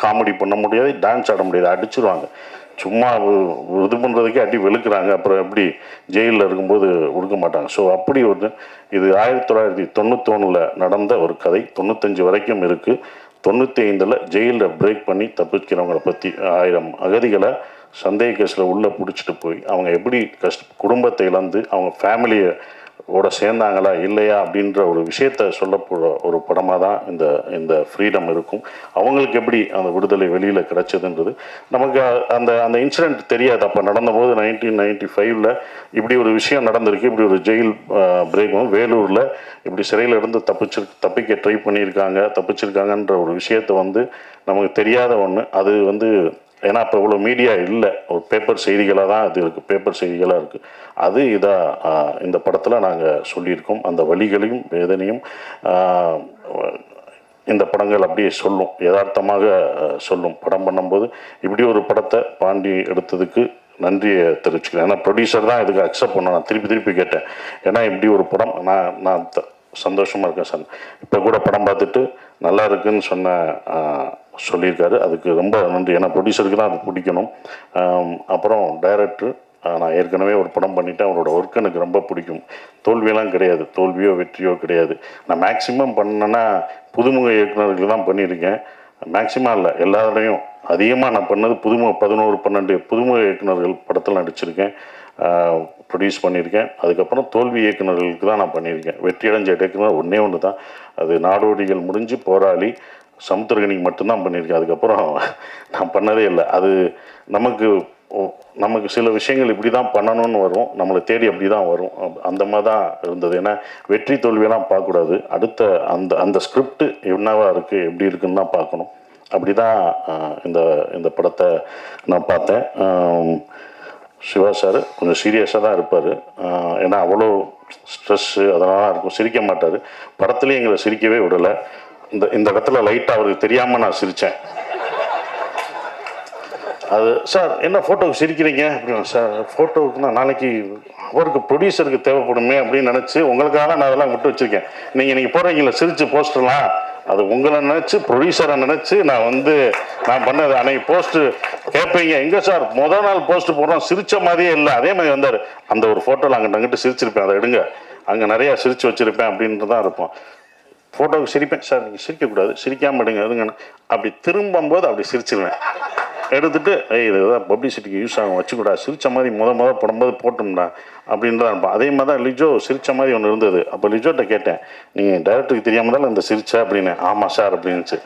Comedy பண்ண முடியாது, dance ஆட முடியாது, அடிச்சிருவாங்க. சும்மா இது பண்ணுறதுக்கே அடி வெளுக்கிறாங்க. அப்புறம் எப்படி ஜெயிலில் இருக்கும்போது கொடுக்க மாட்டாங்க. ஸோ அப்படி ஒரு இது 1991 நடந்த ஒரு கதை. 95 வரைக்கும் இருக்குது. 95 ஜெயிலில் பிரேக் பண்ணி தப்பிக்கிறவங்களை பற்றி 1000 அகதிகளை சந்தேக கேஸில் உள்ளே பிடிச்சிட்டு போய் அவங்க எப்படி குடும்பத்தை இழந்து அவங்க ஃபேமிலியை ஓட சேர்ந்தாங்களா இல்லையா அப்படின்ற ஒரு விஷயத்த சொல்லப்போகிற ஒரு படமாக தான் இந்த ஃப்ரீடம் இருக்கும். அவங்களுக்கு எப்படி அந்த விடுதலை வெளியில் கிடச்சதுன்றது நமக்கு அந்த அந்த இன்சிடெண்ட் தெரியாது. அப்போ நடந்தபோது 1995 இப்படி ஒரு விஷயம் நடந்திருக்கு. இப்படி ஒரு ஜெயில் பிரேக் வேலூரில் இப்படி சிறையில் இருந்து தப்பிக்க ட்ரை தப்பிச்சிருக்காங்கன்ற ஒரு விஷயத்தை நமக்கு தெரியாத ஒன்று. அது ஏன்னா இப்போ இவ்வளோ மீடியா இல்லை, ஒரு பேப்பர் செய்திகளாக தான் அது இருக்குது, பேப்பர் செய்திகளாக இருக்குது. அது இதாக இந்த படத்தில் நாங்கள் சொல்லியிருக்கோம். அந்த வலிகளையும் வேதனையும் இந்த படங்கள் அப்படியே சொல்லும், யதார்த்தமாக சொல்லும். படம் பண்ணும்போது இப்படி ஒரு படத்தை பாண்டி எடுத்ததுக்கு நன்றியை தெரிவிச்சுக்கிறேன். ஏன்னா ப்ரொடியூசர் தான் இதுக்கு அக்செப்ட் பண்ண. நான் திருப்பி கேட்டேன், ஏன்னா இப்படி ஒரு படம் நான் சந்தோஷமாக இருக்கேன் சார். இப்போ கூட படம் பார்த்துட்டு நல்லா இருக்குன்னு சொல்லியிருக்காரு. அதுக்கு ரொம்ப நன்றி. ஏன்னா ப்ரொடியூசருக்கு தான் அது பிடிக்கணும். அப்புறம் டைரக்டர், நான் ஏற்கனவே ஒரு படம் பண்ணிவிட்டேன். அவரோட ஒர்க் எனக்கு ரொம்ப பிடிக்கும். தோல்வியெல்லாம் கிடையாது, தோல்வியோ வெற்றியோ கிடையாது. நான் மேக்ஸிமம் பண்ணேன்னா புதுமுக இயக்குநர்கள் தான் பண்ணியிருக்கேன். மேக்ஸிமம் இல்லை, எல்லாரையும் அதிகமாக நான் பண்ணது 11-12 புதுமுக இயக்குநர்கள் படத்தில் நடிச்சிருக்கேன், ப்ரொடியூஸ் பண்ணியிருக்கேன். அதுக்கப்புறம் தோல்வி இயக்குநர்களுக்கு தான் நான் பண்ணியிருக்கேன். வெற்றியடைஞ்ச இயக்குனர் ஒன்று தான், அது நாடோடிகள் முடிஞ்சு போராளி சமுத்திரகனிக்கு மட்டும்தான் பண்ணியிருக்கேன். அதுக்கப்புறம் நான் பண்ணதே இல்லை. அது நமக்கு சில விஷயங்கள் இப்படி தான் பண்ணணும்னு வரும், நம்மளை தேடி அப்படி தான் வரும். அந்த மாதிரி தான் இருந்தது. ஏன்னா வெற்றி தோல்வியெல்லாம் பார்க்கக்கூடாது, அடுத்த அந்த ஸ்கிரிப்ட் என்னவா இருக்குது எப்படி இருக்குன்னு தான் பார்க்கணும். அப்படி தான் இந்த படத்தை நான் பார்த்தேன். சிவா சார் கொஞ்சம் சீரியஸாக தான் இருப்பார். ஏன்னா அவ்வளோ ஸ்ட்ரெஸ்ஸு அதெல்லாம் இருக்கும், சிரிக்க மாட்டார். படத்துலேயும் எங்களை சிரிக்கவே விடலை. இந்த இடத்துல லைட்டாக அவருக்கு தெரியாமல் நான் சிரித்தேன். அது சார் என்ன ஃபோட்டோவுக்கு சிரிக்கிறீங்க அப்படின்னு. சார் ஃபோட்டோவுக்குன்னா நாளைக்கு அவருக்கு ப்ரொடியூசருக்கு தேவைப்படுமே அப்படின்னு நினச்சி உங்களுக்காக நான் அதெல்லாம் விட்டு வச்சுருக்கேன். நீங்கள் போடுறீங்களா சிரித்து போஸ்டர்லாம், அது உங்களை நினச்சி ப்ரொடியூசரை நினச்சி நான் பண்ணது. அன்னைக்கு போஸ்ட்டு கேட்பீங்க, எங்கே சார் முதல் நாள் போஸ்ட்டு போடுறோம் சிரித்த மாதிரியே இல்லை, அதே மாதிரி வந்தார். அந்த ஒரு ஃபோட்டோவில் அங்கிட்டு சிரிச்சிருப்பேன், அதை எடுங்க, அங்கே நிறையா சிரித்து வச்சுருப்பேன் அப்படின்ட்டு தான் இருப்போம். ஃபோட்டோவுக்கு சிரிப்பேன். சார் நீங்கள் சிரிக்கக்கூடாது, சிரிக்காமல் எடுங்க எடுங்க. அப்படி திரும்பும்போது அப்படி சிரிச்சிருவேன். எடுத்துகிட்டு இதுதான் பப்ளிசிட்டிக்கு யூஸ் ஆகும், வச்சுக்கூடாது, சிரித்த மாதிரி முதல் படும்போது போட்டோம்டா அப்படின்னு தான் இருப்போம். அதே மாதிரி தான் லிஜோ சிரித்த மாதிரி ஒன்று இருந்தது. அப்போ லிஜோட்ட கேட்டேன், நீங்கள் டைரக்டருக்கு தெரியாமல் தான் இந்த சிரிச்சா அப்படின்னு. ஆமாம் சார் அப்படின்னுச்சு.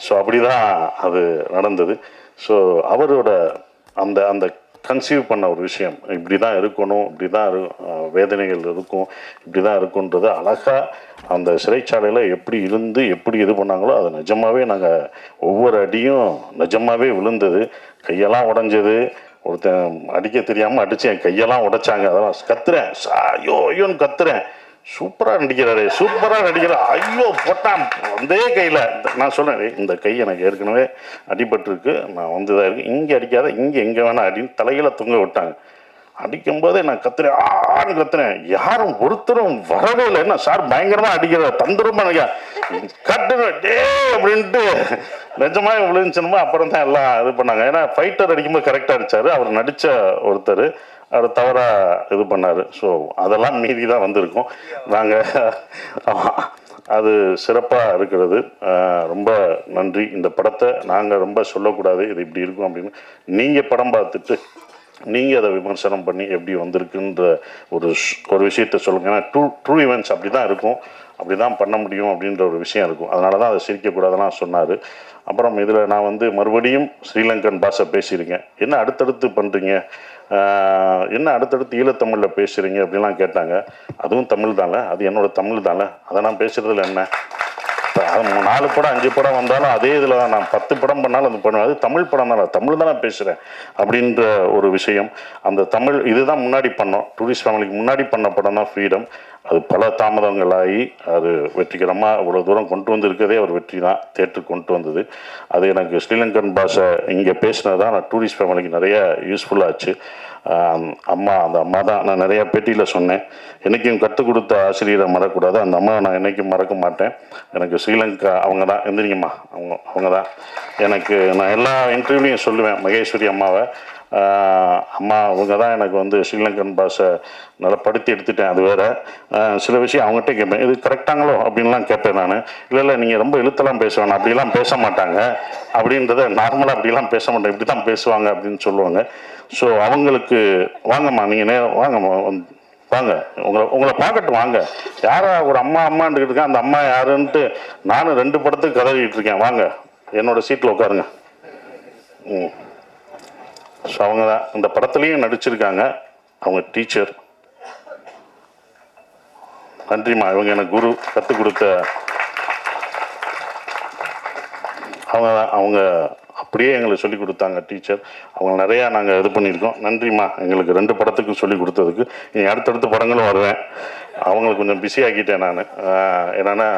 ஸோ அப்படி தான் அது நடந்தது. ஸோ அவரோட அந்த கன்சீவ் பண்ண ஒரு விஷயம் இப்படி தான் இருக்கணும், இப்படி தான் வேதனைகள் இருக்கும், இப்படி தான் இருக்குன்றது அழகாக அந்த சிறைச்சாலையில் எப்படி இருந்து எப்படி இது பண்ணாங்களோ அது நிஜமாகவே நாங்கள் ஒவ்வொரு அடியும் நிஜமாகவே விழுந்தது. கையெல்லாம் உடஞ்சது, ஒருத்தன் அடிக்க தெரியாமல் அடித்து என் கையெல்லாம் உடைச்சாங்க. அதெல்லாம் கத்துறேன், ஐயோன்னு கத்துறேன். சூப்பராக நடிக்கிறார், ஐயோ போட்டான் அதே கையில். நான் சொன்னேன், இந்த கை எனக்கு ஏற்கனவே அடிபட்டிருக்கு, நான் இதாக இருக்குது, இங்கே அடிக்காத, எங்கே வேணால் அடின்னு தலையில தொங்க விட்டாங்க. அடிக்கும்போதே நான் கத்துறேன், யாரும் ஒருத்தரும் வரவே இல்லை. என்ன சார் பயங்கரமாக அடிக்கிறார், தந்திரமா கட்டுறேன் டே அப்படின்ட்டு நிஜமாக விழுந்துச்சுமா. அப்புறம் தான் எல்லாம் இது பண்ணாங்க. ஏன்னா ஃபைட்டர் அடிக்கும்போது கரெக்டாக அடித்தார், அவர் நடித்த ஒருத்தர் அவர் தவறாக இது பண்ணார். ஸோ அதெல்லாம் மீறி தான் வந்திருக்கோம் நாங்கள். அது சிறப்பாக இருக்கிறது. ரொம்ப நன்றி. இந்த படத்தை நாங்கள் ரொம்ப சொல்லக்கூடாது, இது இப்படி இருக்கும் அப்படின்னு. நீங்கள் படம் பார்த்துட்டு நீங்கள் அதை விமர்சனம் பண்ணி எப்படி வந்திருக்குன்ற ஒரு விஷயத்த சொல்லுங்கள். ஏன்னா ட்ரூ ஈவெண்ட்ஸ் அப்படி தான் இருக்கும், அப்படி தான் பண்ண முடியும் அப்படின்ற ஒரு விஷயம் இருக்கும். அதனால தான் அதை சிரிக்கக்கூடாதுலாம் சொன்னார். அப்புறம் இதில் நான் மறுபடியும் ஸ்ரீலங்கன் பாஷை பேசியிருக்கேன். என்ன அடுத்தடுத்து பண்ணுறீங்க, என்ன அடுத்தடுத்து ஈழத்தமிழில் பேசுகிறீங்க அப்படின்லாம் கேட்டாங்க. அதுவும் தமிழ் தானே, அது என்னோடய தமிழ் தானே, அதை நான் பேசுகிறதுல என்ன. 4 படம் 5 படம் வந்தாலும் அதே இதில் தான். நான் 10 படம் பண்ணாலும் அது பண்ணுவேன், அது தமிழ் படம் தானே, தமிழ் தான் நான் பேசுகிறேன் அப்படின்ற ஒரு விஷயம். அந்த தமிழ் இதுதான் முன்னாடி பண்ணோம், டூரிஸ்ட் ஃபேமிலிக்கு முன்னாடி பண்ண படம் தான் ஃப்ரீடம். அது பல தாமதங்களாகி அது வெற்றிகரமாக இவ்வளோ தூரம் கொண்டு வந்திருக்கதே ஒரு வெற்றி தான், தேட்டருக்கு கொண்டு வந்தது. அது எனக்கு ஸ்ரீலங்கன் பாஷை இங்கே பேசினது தான் நான் டூரிஸ்ட் ஃபேமிலிக்கு நிறைய யூஸ்ஃபுல்லாச்சு. அம்மா, அந்த அம்மா தான். நான் நிறையா பேட்டியில் சொன்னேன், என்றைக்கும் கற்றுக் கொடுத்த ஆசிரியரை மறக்கக்கூடாது. அந்த அம்மாவை நான் என்றைக்கும் மறக்க மாட்டேன். எனக்கு ஸ்ரீலங்கா அவங்க தான். எந்திரிங்கம்மா, அவங்க தான் எனக்கு. நான் எல்லா இன்டர்வியூலையும் சொல்லுவேன் மகேஸ்வரி அம்மாவை. அம்மா அவங்க தான் எனக்கு வந்து ஸ்ரீலங்கன் பாஷை நல்லா படுத்தி எடுத்துட்டேன். அது வேறு சில விஷயம் அவங்ககிட்ட கேட்பேன், இது கரெக்டாங்களோ அப்படின்லாம் கேட்பேன் நான். இல்லை நீங்கள் ரொம்ப இழுத்தெல்லாம் பேசுவாங்க, அப்படிலாம் பேச மாட்டாங்க அப்படின்றத நார்மலாக அப்படிலாம் பேச மாட்டேன், இப்படி தான் பேசுவாங்க அப்படின்னு சொல்லுவாங்க. ஸோ அவங்களுக்கு வாங்கம்மா, நீங்கள் வாங்கம்மா, வாங்க, உங்களை பார்க்கட்டும், வாங்க. யாரா ஒரு அம்மான்ட்டு இருக்கேன், அந்த அம்மா யாருன்ட்டு நானும் 2 படத்துக்கு கதறிட்டு இருக்கேன். வாங்க, என்னோட சீட்டில் உட்காருங்க. ஸோ அவங்க தான் இந்த படத்துலேயும் நடிச்சிருக்காங்க. அவங்க டீச்சர். நன்றிம்மா, இவங்க எனக்கு குரு, கற்றுக் கொடுத்த அவங்க தான். அவங்க அப்படியே எங்களுக்கு சொல்லிக் கொடுத்தாங்க டீச்சர். அவங்க நிறையா நாங்கள் இது பண்ணியிருக்கோம். நன்றிம்மா, எங்களுக்கு 2 படத்துக்கு சொல்லிக் கொடுத்ததுக்கு. நீ அடுத்தடுத்த படங்களும் வருவேன். அவங்களுக்கு கொஞ்சம் பிஸி ஆக்கிட்டேன் நான். என்னென்னா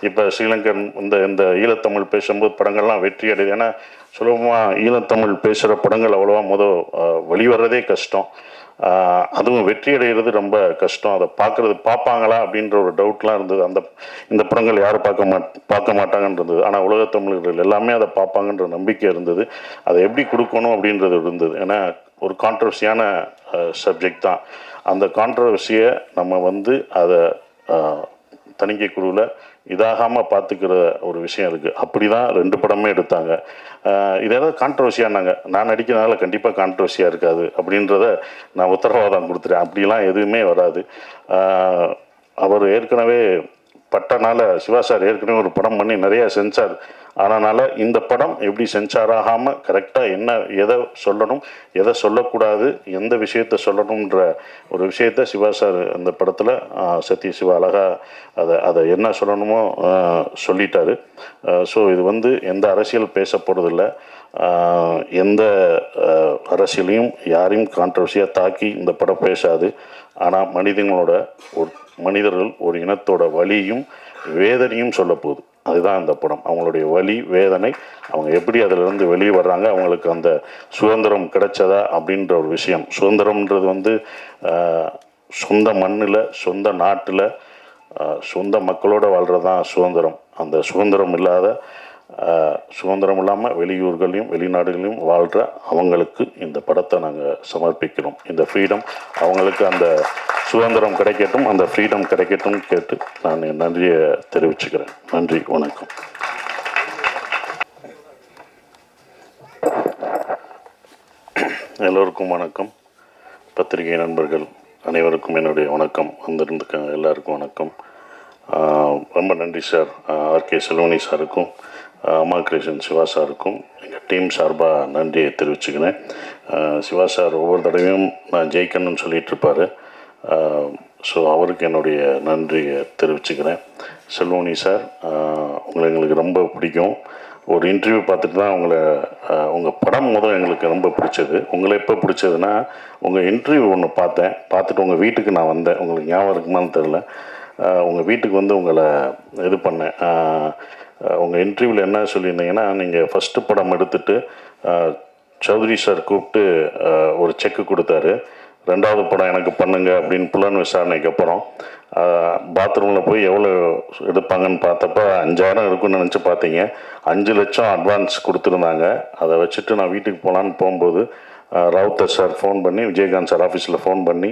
இப்போ ஸ்ரீலங்கன் இந்த ஈழத்தமிழ் பேசும்போது படங்கள்லாம் வெற்றி அடையுது. ஏன்னா சுலபமாக ஈழத்தமிழ் பேசுகிற படங்கள் அவ்வளோவா வெளிவரதே கஷ்டம். அதுவும் வெற்றி அடைகிறது ரொம்ப கஷ்டம். அதை பார்ப்பாங்களா அப்படின்ற ஒரு டவுட்லாம் இருந்தது. இந்த படங்கள் யாரும் பார்க்க மாட்டாங்கன்றது. ஆனால் உலகத்தமிழர்கள் எல்லாமே அதை பார்ப்பாங்கன்ற நம்பிக்கை இருந்தது. அதை எப்படி கொடுக்கணும் அப்படின்றது இருந்தது. ஏன்னா ஒரு கான்ட்ரவர்சியான சப்ஜெக்ட் தான். அந்த கான்ட்ரவர்சியை நம்ம அதை தணிக்கை குழுவில் இதாகாமல் பார்த்துக்கிற ஒரு விஷயம் இருக்குது. அப்படி தான் 2 படமே எடுத்தாங்க. இது ஏதாவது கான்ட்ரவர்சியானாங்க, நான் நடிக்கிறதுனால கண்டிப்பாக கான்ட்ரவர்சியாக இருக்காது அப்படின்றத நான் உத்தரவாதம் கொடுத்துட்டேன். அப்படிலாம் எதுவுமே வராது. அவர் ஏற்கனவே பட்டனால சிவா சார் ஏற்கனவே ஒரு படம் பண்ணி நிறையா சென்சார் அதனால் இந்த படம் எப்படி சென்சார் ஆகாமல் கரெக்டாக எதை சொல்லணும், எதை சொல்லக்கூடாது, எந்த விஷயத்தை சொல்லணுன்ற ஒரு விஷயத்த சிவா சார் அந்த படத்தில் சத்ய சிவா அழகாக அதை என்ன சொல்லணுமோ சொல்லிட்டாரு. ஸோ இது எந்த அரசியல் பேச போகிறதில்ல, எந்த அரசியலையும் யாரையும் கான்ட்ரவர்சியாக தாக்கி இந்த படம் பேசாது. ஆனால் மனிதர்கள் ஒரு இனத்தோட வலியும் வேதனையும் சொல்ல போகுது. அதுதான் அந்த படம். அவங்களுடைய வலி வேதனை, அவங்க எப்படி அதிலிருந்து வெளியே வர்றாங்க, அவங்களுக்கு அந்த சுதந்திரம் கிடைச்சதா அப்படின்ற ஒரு விஷயம். சுதந்திரம்ன்றது சொந்த மண்ணில், சொந்த நாட்டில், சொந்த மக்களோடு வாழ்கிறது தான் சுதந்திரம். அந்த சுதந்திரம் இல்லாமல் வெளியூர்களையும் வெளிநாடுகளையும் வாழ்கிற அவங்களுக்கு இந்த படத்தை நாங்கள் சமர்ப்பிக்கிறோம். இந்த ஃப்ரீடம் அவங்களுக்கு, அந்த சுதந்திரம் கிடைக்கட்டும், அந்த ஃப்ரீடம் கிடைக்கட்டும் கேட்டு நான் என் நன்றியை தெரிவிச்சுக்கிறேன். நன்றி, வணக்கம். எல்லோருக்கும் வணக்கம். பத்திரிகை நண்பர்கள் அனைவருக்கும் என்னுடைய வணக்கம். வந்திருந்துக்காங்க எல்லாருக்கும் வணக்கம். ரொம்ப நன்றி சார். ஆர்கே செல்வனி சாருக்கும், அம்மா கிருஷ்ணன் சிவா சாருக்கும் எங்கள் டீம் சார்பாக நன்றியை தெரிவிச்சுக்கிறேன். சிவா சார் ஒவ்வொரு தடவையும் நான் ஜெயிக்கணும்னு சொல்லிகிட்டு இருப்பார். ஸோ அவருக்கு என்னுடைய நன்றியை தெரிவிச்சுக்கிறேன். செல்வனி சார், உங்களை எங்களுக்கு ரொம்ப பிடிக்கும். ஒரு இன்டர்வியூ பார்த்துட்டு தான் உங்கள் படம் எங்களுக்கு ரொம்ப பிடிச்சது. உங்களை எப்போ பிடிச்சதுன்னா, உங்கள் இன்டர்வியூ ஒன்று பார்த்துட்டு உங்கள் வீட்டுக்கு நான் வந்தேன். உங்களுக்கு ஞாபகம் இருக்குமான்னு தெரில. உங்கள் வீட்டுக்கு உங்களை இது பண்ணேன். உங்கள் இன்டர்வியூவில் என்ன சொல்லியிருந்தீங்கன்னா, நீங்கள் ஃபஸ்ட்டு படம் எடுத்துகிட்டு சௌத்ரி சார் கூப்பிட்டு ஒரு செக்கு கொடுத்தாரு. 2வது படம் எனக்கு பண்ணுங்க அப்படின்னு புலன் விசாரணைக்கு அப்புறம் பாத்ரூமில் போய் எவ்வளோ எடுப்பாங்கன்னு பார்த்தப்ப 5000 இருக்குன்னு நினச்சி பார்த்தீங்க. 5 லட்சம் அட்வான்ஸ் கொடுத்துருந்தாங்க. அதை வச்சுட்டு நான் வீட்டுக்கு போகலான்னு போகும்போது ராவுத்தர் சார் ஃபோன் பண்ணி, விஜயகாந்த் சார் ஆஃபீஸில் ஃபோன் பண்ணி,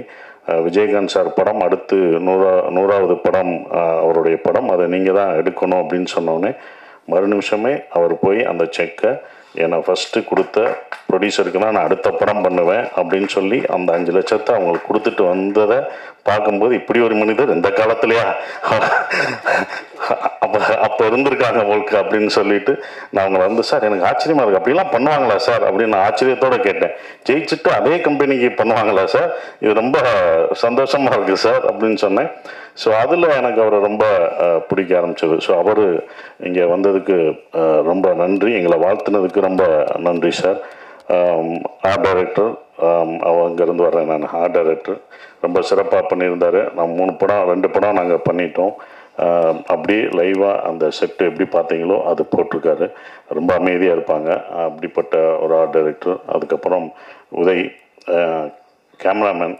விஜயகாந்த் சார் படம் அடுத்து 100வது படம் அவருடைய படம், அதை நீங்கள் தான் எடுக்கணும் அப்படின்னு சொன்னோடனே மறு நிமிஷமே அவர் போய் அந்த செக்கை என்னை ஃபஸ்ட்டு கொடுத்த ப்ரொடியூசருக்கு தான் நான் அடுத்த படம் பண்ணுவேன் அப்படின்னு சொல்லி அந்த 5 லட்சத்தை அவங்களுக்கு கொடுத்துட்டு வந்ததை பார்க்கும்போது, இப்படி ஒரு மனிதர் இந்த காலத்துலையா அப்போ இருந்திருக்காங்க உங்களுக்கு அப்படின்னு சொல்லிட்டு நான் அவங்களை சார் எனக்கு ஆச்சரியமாக இருக்குது, அப்படிலாம் பண்ணுவாங்களா சார் அப்படின்னு நான் ஆச்சரியத்தோடு கேட்டேன். ஜெயிச்சுட்டு அதே கம்பெனிக்கு பண்ணுவாங்களா சார், இது ரொம்ப சந்தோஷமாக இருக்குது சார் அப்படின்னு சொன்னேன். ஸோ அதில் எனக்கு அவரை ரொம்ப பிடிக்க ஆரம்பிச்சது. ஸோ அவர் இங்கே வந்ததுக்கு ரொம்ப நன்றி, எங்களை வாழ்த்துனதுக்கு ரொம்ப நன்றி சார். ஆர்ட் டைரக்டர், அங்கேருந்து வர்றேன் நான். ஆர்ட் டைரக்டர் ரொம்ப சிறப்பாக பண்ணியிருந்தார். நான் 3 படம் 2 படம் நாங்கள் பண்ணிட்டோம். அப்படியே லைவாக அந்த செட்டு எப்படி பார்த்தீங்களோ அது போட்டிருக்காரு. ரொம்ப அமைதியாக இருப்பாங்க. அப்படிப்பட்ட ஒரு ஆர்ட் டைரக்டர். அதுக்கப்புறம் உதய் கேமராமேன்,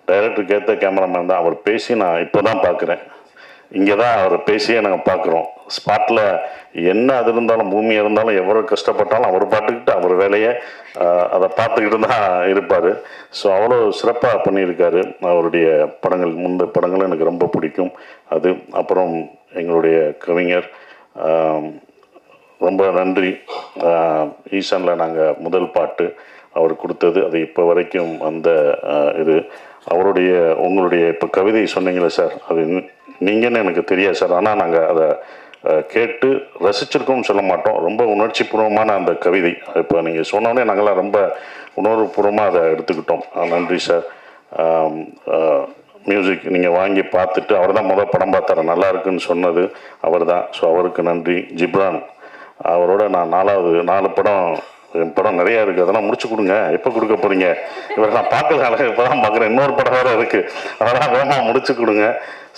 டைரக்டருக்கு ஏற்ற கேமராமேன் தான். அவர் பேசி நான் இப்போ தான் பார்க்குறேன். இங்கே தான் அவர் பேசியே நாங்கள் பார்க்குறோம். ஸ்பாட்டில் என்ன அது இருந்தாலும், பூமியாக இருந்தாலும், எவ்வளோ கஷ்டப்பட்டாலும் அவர் பாட்டுக்கிட்டு அவர் வேலையை அதை பார்த்துக்கிட்டு தான் இருப்பார். ஸோ அவ்வளோ சிறப்பாக பண்ணியிருக்காரு. அவருடைய படங்கள், முந்தைய படங்களும் எனக்கு ரொம்ப பிடிக்கும். அது அப்புறம் எங்களுடைய கவிஞர், ரொம்ப நன்றி. ஈசானில் நாங்கள் முதல் பாட்டு அவர் கொடுத்தது, அது இப்போ வரைக்கும் அந்த இது அவருடைய உங்களுடைய இப்போ கவிதை சொன்னீங்களே சார், அது நீங்கன்னு எனக்கு தெரியாது சார். ஆனால் நாங்கள் அதை கேட்டு ரசிச்சிருக்கோம்னு சொல்ல மாட்டோம். ரொம்ப உணர்ச்சிபூர்வமான அந்த கவிதை இப்போ நீங்கள் சொன்னோடனே நாங்களாம் ரொம்ப உணர்வுபூர்வமாக அதை எடுத்துக்கிட்டோம். நன்றி சார். மியூசிக் நீங்கள் வாங்கி பார்த்துட்டு அவர் தான் முதல் படம் பார்த்தாரு, நல்லா இருக்குன்னு சொன்னது அவர் தான். ஸோ அவருக்கு நன்றி. ஜிப்ரான், அவரோட நான் 4 படம், என் படம் நிறையா இருக்குது, அதெல்லாம் முடிச்சு கொடுங்க. எப்போ கொடுக்க போகிறீங்க? இவரை நான் பார்க்கல, இப்போ தான் பார்க்குறேன். இன்னொரு படம் வேறு இருக்குது, அதெல்லாம் வேகமாக முடிச்சு கொடுங்க.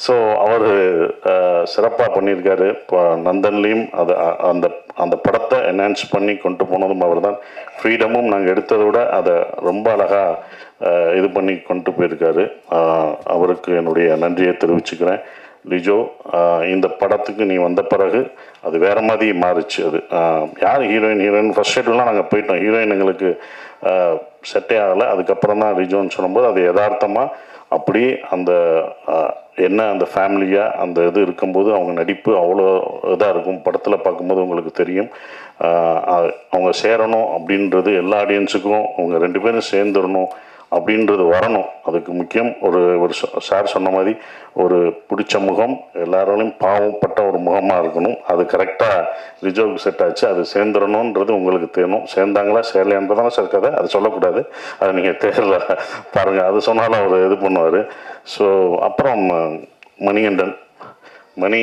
ஸோ அவர் சிறப்பாக பண்ணியிருக்காரு. இப்போ நந்தன்லேயும் அது அந்த அந்த படத்தை என்ஹான்ஸ் பண்ணி கொண்டு போனதும் அவர் தான். ஃப்ரீடமும் நாங்கள் எடுத்ததை விட அதை ரொம்ப அழகாக இது பண்ணி கொண்டு போயிருக்காரு. அவருக்கு என்னுடைய நன்றியை தெரிவிச்சுக்கிறேன். லிஜோ, இந்த படத்துக்கு நீ வந்த பிறகு அது வேறு மாதிரி மாறிச்சு. அது யார் ஹீரோயின் ஃபர்ஸ்ட் ஷெட்யூல்லாம் நாங்கள் போயிட்டோம். ஹீரோயின் எங்களுக்கு செட்டே ஆகலை. அதுக்கப்புறம் தான் லிஜோன்னு சொல்லும்போது அது யதார்த்தமாக அப்படி அந்த என்ன அந்த ஃபேமிலியாக அந்த இது இருக்கும்போது அவங்க நடிப்பு அவ்வளோ இதாக இருக்கும். படத்தில் பார்க்கும்போது உங்களுக்கு தெரியும். அவங்க சேரணும் அப்படின்றது எல்லா ஆடியன்ஸுக்கும், அவங்க 2 பேரும் சேர்ந்துடணும் அப்படின்றது வரணும். அதுக்கு முக்கியம் ஒரு சார் சொன்ன மாதிரி ஒரு பிடிச்ச முகம், எல்லாராலையும் பாவப்பட்ட ஒரு முகமாக இருக்கணும். அது கரெக்டாக ரிஜோவுக்கு செட் ஆச்சு. அது சேர்ந்துடணுன்றது உங்களுக்கு தேணும். சேர்ந்தாங்களா சேரலையான்றதான சார் கதை, அது சொல்லக்கூடாது. அது நீங்கள் தேரில் பாருங்கள், அது சொன்னாலும் அவர் இது பண்ணுவார். ஸோ அப்புறம் மணிகண்டன், மணி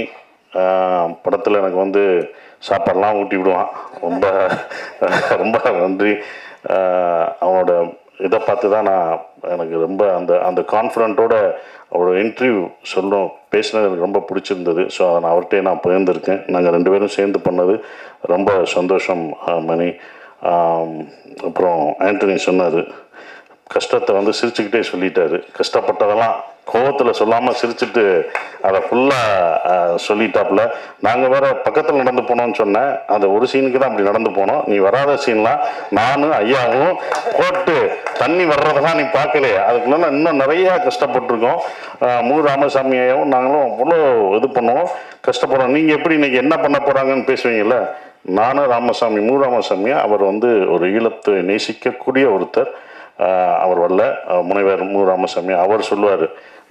படத்தில் எனக்கு வந்து சாப்பாடெலாம் ஊட்டி விடுவான். ரொம்ப ரொம்ப நன்றி. அவனோட இதை பார்த்து தான் எனக்கு ரொம்ப அந்த கான்ஃபிடென்ட்டோட அவரோட இன்டர்வியூ பேசினது எனக்கு ரொம்ப பிடிச்சிருந்தது. ஸோ அதை நான் அவர்கிட்டே நான் பகிர்ந்திருக்கேன். நாங்கள் 2 பேரும் சேர்ந்து பண்ணது ரொம்ப சந்தோஷம். மணி, அப்புறம் ஆண்டனி சொன்னார், கஷ்டத்தை வந்து சிரிச்சுக்கிட்டே சொல்லிட்டாரு. கஷ்டப்பட்டதெல்லாம் கோவத்தில் சொல்லாமல் சிரிச்சுட்டு அதை ஃபுல்லாக சொல்லிட்டாப்புல. நாங்கள் வேறு பக்கத்தில் நடந்து போனோம்னு சொன்னேன். அந்த ஒரு சீனுக்கு தான் அப்படி நடந்து போனோம். நீ வராத சீன்லாம் நானும் ஐயாவும் போட்டு தண்ணி வர்றதெல்லாம் நீ பார்க்கலையே. அதுக்குள்ள இன்னும் நிறையா கஷ்டப்பட்டுருக்கோம். மு ராமசாமி ஐயாவும் நாங்களும் அவ்வளோ இது பண்ணுவோம், கஷ்டப்படுறோம். நீங்கள் எப்படி இன்றைக்கி என்ன பண்ண போகிறாங்கன்னு பேசுவீங்கள்ல. நானும் ராமசாமி, மு ராமசாமியா, அவர் வந்து ஒரு ஈழத்தை நேசிக்கக்கூடிய ஒருத்தர். அவர் வரல, முனைவர் மு ராமசாமி. அவர் சொல்லுவார்,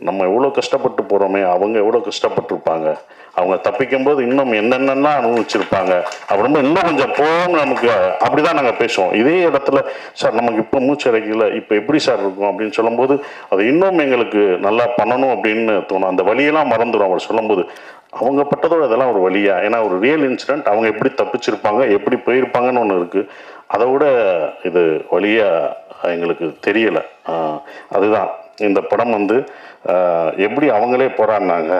நம்ம எவ்வளோ கஷ்டப்பட்டு போகிறோமே, அவங்க எவ்வளோ கஷ்டப்பட்டுருப்பாங்க, அவங்க தப்பிக்கும் போது இன்னும் என்னென்னலாம் அனுபவிச்சிருப்பாங்க, அப்புறமா இன்னும் கொஞ்சம் போகும் நமக்கு. அப்படி தான் நாங்கள் பேசுவோம். இதே இடத்துல சார் நமக்கு இப்போ மூச்சு அடைக்கல, இப்போ எப்படி சார் இருக்கும் அப்படின்னு சொல்லும்போது அது இன்னும் எங்களுக்கு நல்லா பண்ணணும் அப்படின்னு தோணும். அந்த வழியெல்லாம் மறந்துடும் அவர் சொல்லும்போது. அவங்க பட்டதோட அதெல்லாம் ஒரு வழியா, ஏன்னா ஒரு ரியல் இன்சிடென்ட், அவங்க எப்படி தப்பிச்சிருப்பாங்க, எப்படி போயிருப்பாங்கன்னு ஒன்று இருக்குது. அதை விட இது வழியாக எங்களுக்கு தெரியலை. அதுதான் இந்த படம் வந்து எப்படி அவங்களே போராடினாங்க,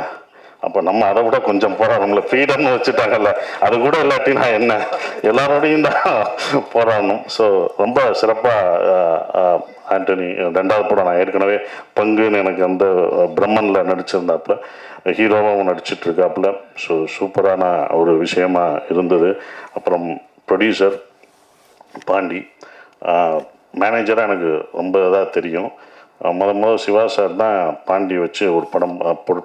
அப்போ நம்ம அதை விட கொஞ்சம் போராடணும்ல. ஃப்ரீடம்னு வச்சுட்டாங்கல்ல, அது கூட இல்லாட்டினா என்ன, எல்லாரோடையும் தான் போராடணும். ஸோ ரொம்ப சிறப்பாக ஆண்டனி 2வது படம் நான் ஏற்கனவே பங்குன்னு எனக்கு அந்த பிரம்மனில் நடிச்சிருந்தாப்புல, ஹீரோவாகவும் நடிச்சிட்ருக்காப்புல. ஸோ சூப்பரான ஒரு விஷயமா இருந்தது. அப்புறம் ப்ரொடியூசர் பாண்டி, மேனேஜராக எனக்கு ரொம்ப இதாக தெரியும். முதல் சிவா சார் தான் பாண்டி வச்சு ஒரு படம்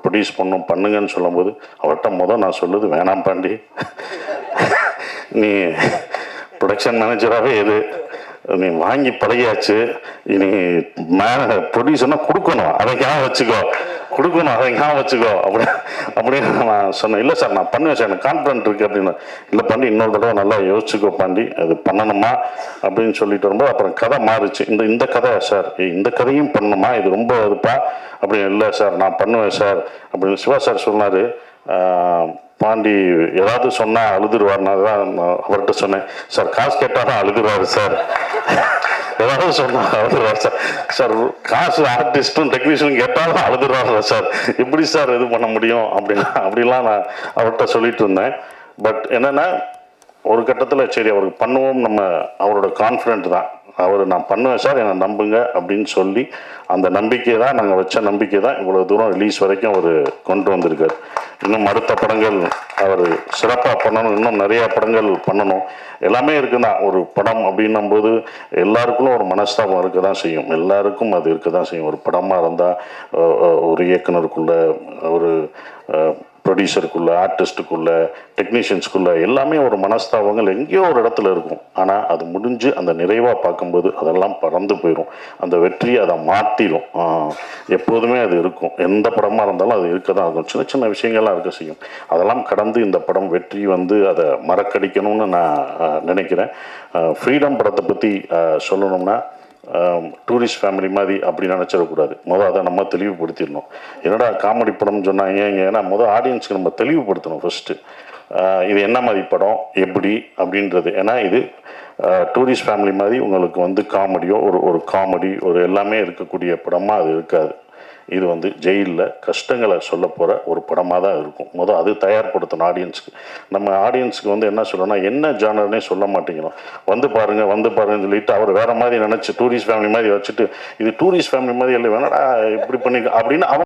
ப்ரொடியூஸ் பண்ணுங்கன்னு சொல்லும்போது அவர்கிட்ட நான் சொல்லுது, வேணாம் பாண்டி, நீ ப்ரொடக்ஷன் மேனேஜராகவே நீ வாங்கி பழகியாச்சு, இனி ப்ரொடியூசர்னா கொடுக்கணும், அதைக்காக வச்சுக்கோ, கொடுக்கணும், அதைக்காக வச்சுக்கோ அப்படின்னு நான் சொன்னேன். இல்லை சார் நான் பண்ணுவேன் சார், எனக்கு கான்ஃபிடென்ட் இருக்குது அப்படின்னு. இல்லை பாண்டி, இன்னொரு தடவை நல்லா யோசிச்சுக்கோ பாண்டி, அது பண்ணணுமா அப்படின்னு சொல்லிட்டு வரும்போது அப்புறம் கதை மாறிச்சு. இந்த கதை சார், இந்த கதையும் பண்ணணுமா, இது ரொம்ப இதுப்பா அப்படின்னு. இல்லை சார் நான் பண்ணுவேன் சார் அப்படின்னு சிவா சார் சொன்னார். பாண்டி ஏதாவது சொன்னால் அழுதுருவார்னா தான் அவர்கிட்ட சொன்னேன். சார் காசு கேட்டால் தான் அழுதுருவார் சார், ஏதாவது சொன்னால் அழுதுருவார் சார். சார் காசு ஆர்டிஸ்ட்டும் டெக்னீஷியனும் கேட்டாலும் அழுதுருவாங்க சார், எப்படி சார் இது பண்ண முடியும் அப்படிலாம் நான் அவர்கிட்ட சொல்லிட்டு இருந்தேன். பட் என்னென்னா ஒரு கட்டத்தில் சரி அவருக்கு பண்ணுவோம், நம்ம அவரோட கான்ஃபிடென்ட் தான். அவர் நான் பண்ணுவேன் சார், என்னை நம்புங்க அப்படின்னு சொல்லி அந்த நம்பிக்கை தான், நாங்கள் வச்ச நம்பிக்கை தான் இவ்வளோ தூரம் ரிலீஸ் வரைக்கும் அவர் கொண்டு வந்திருக்கார். இன்னும் அடுத்த படங்கள் அவர் சிறப்பாக பண்ணணும், இன்னும் நிறையா படங்கள் பண்ணணும். எல்லாமே இருக்குன்னா ஒரு படம் அப்படின்னும் போது எல்லாருக்கும் ஒரு மனஸ்தாபம் இருக்க தான் செய்யும், எல்லாருக்கும் அது இருக்க தான் செய்யும். ஒரு படமாக இருந்தால் ஒரு இயக்குனருக்குள்ள, ஒரு ப்ரொடியூசருக்குள்ளே, ஆர்டிஸ்ட்டுக்குள்ளே, டெக்னீஷியன்ஸ்குள்ளே எல்லாமே ஒரு மனஸ்தாபங்கள் எங்கேயோ ஒரு இடத்துல இருக்கும். ஆனால் அது முடிஞ்சு அந்த நிறைவாக பார்க்கும்போது அதெல்லாம் பறந்து போயிடும். அந்த வெற்றியை அதை மாற்றிடும். எப்போதுமே அது இருக்கும். எந்த படமாக இருந்தாலும் அது இருக்க தான் இருக்கும். சின்ன சின்ன விஷயங்கள்லாம் இருக்க செய்யும். அதெல்லாம் கடந்து இந்த படம் வெற்றி வந்து அதை மறக்கடிக்கணும்னு நான் நினைக்கிறேன். ஃப்ரீடம் படத்தை பற்றி சொல்லணும்னா, டூரிஸ்ட் ஃபேமிலி மாதிரி அப்படி நினச்சிடக்கூடாது. அதை நம்ம தெளிவுபடுத்திடணும். என்னடா காமெடி படம்னு சொன்னாங்க, ஏன்னா ஆடியன்ஸுக்கு நம்ம தெளிவுபடுத்தணும் ஃபஸ்ட்டு. இது என்ன மாதிரி படம், எப்படி அப்படின்றது. ஏன்னா இது டூரிஸ்ட் ஃபேமிலி மாதிரி உங்களுக்கு வந்து காமெடியோ ஒரு காமெடி ஒரு எல்லாமே இருக்கக்கூடிய படமாக அது இருக்காது. இது வந்து ஜெயிலில் கஷ்டங்களை சொல்ல போகிற ஒரு படமாக தான் இருக்கும். அது தயார்படுத்தணும் ஆடியன்ஸுக்கு. நம்ம ஆடியன்ஸுக்கு வந்து என்ன சொல்லணும்னா, என்ன ஜானர்னே சொல்ல மாட்டேங்கிறோம். வந்து பாருங்கன்னு சொல்லிட்டு அவர் வேறு மாதிரி நினச்சி டூரிஸ்ட் ஃபேமிலி மாதிரி வச்சுட்டு, இது டூரிஸ்ட் ஃபேமிலி மாதிரி இல்லை வேணாடா இப்படி பண்ணி அப்படின்னு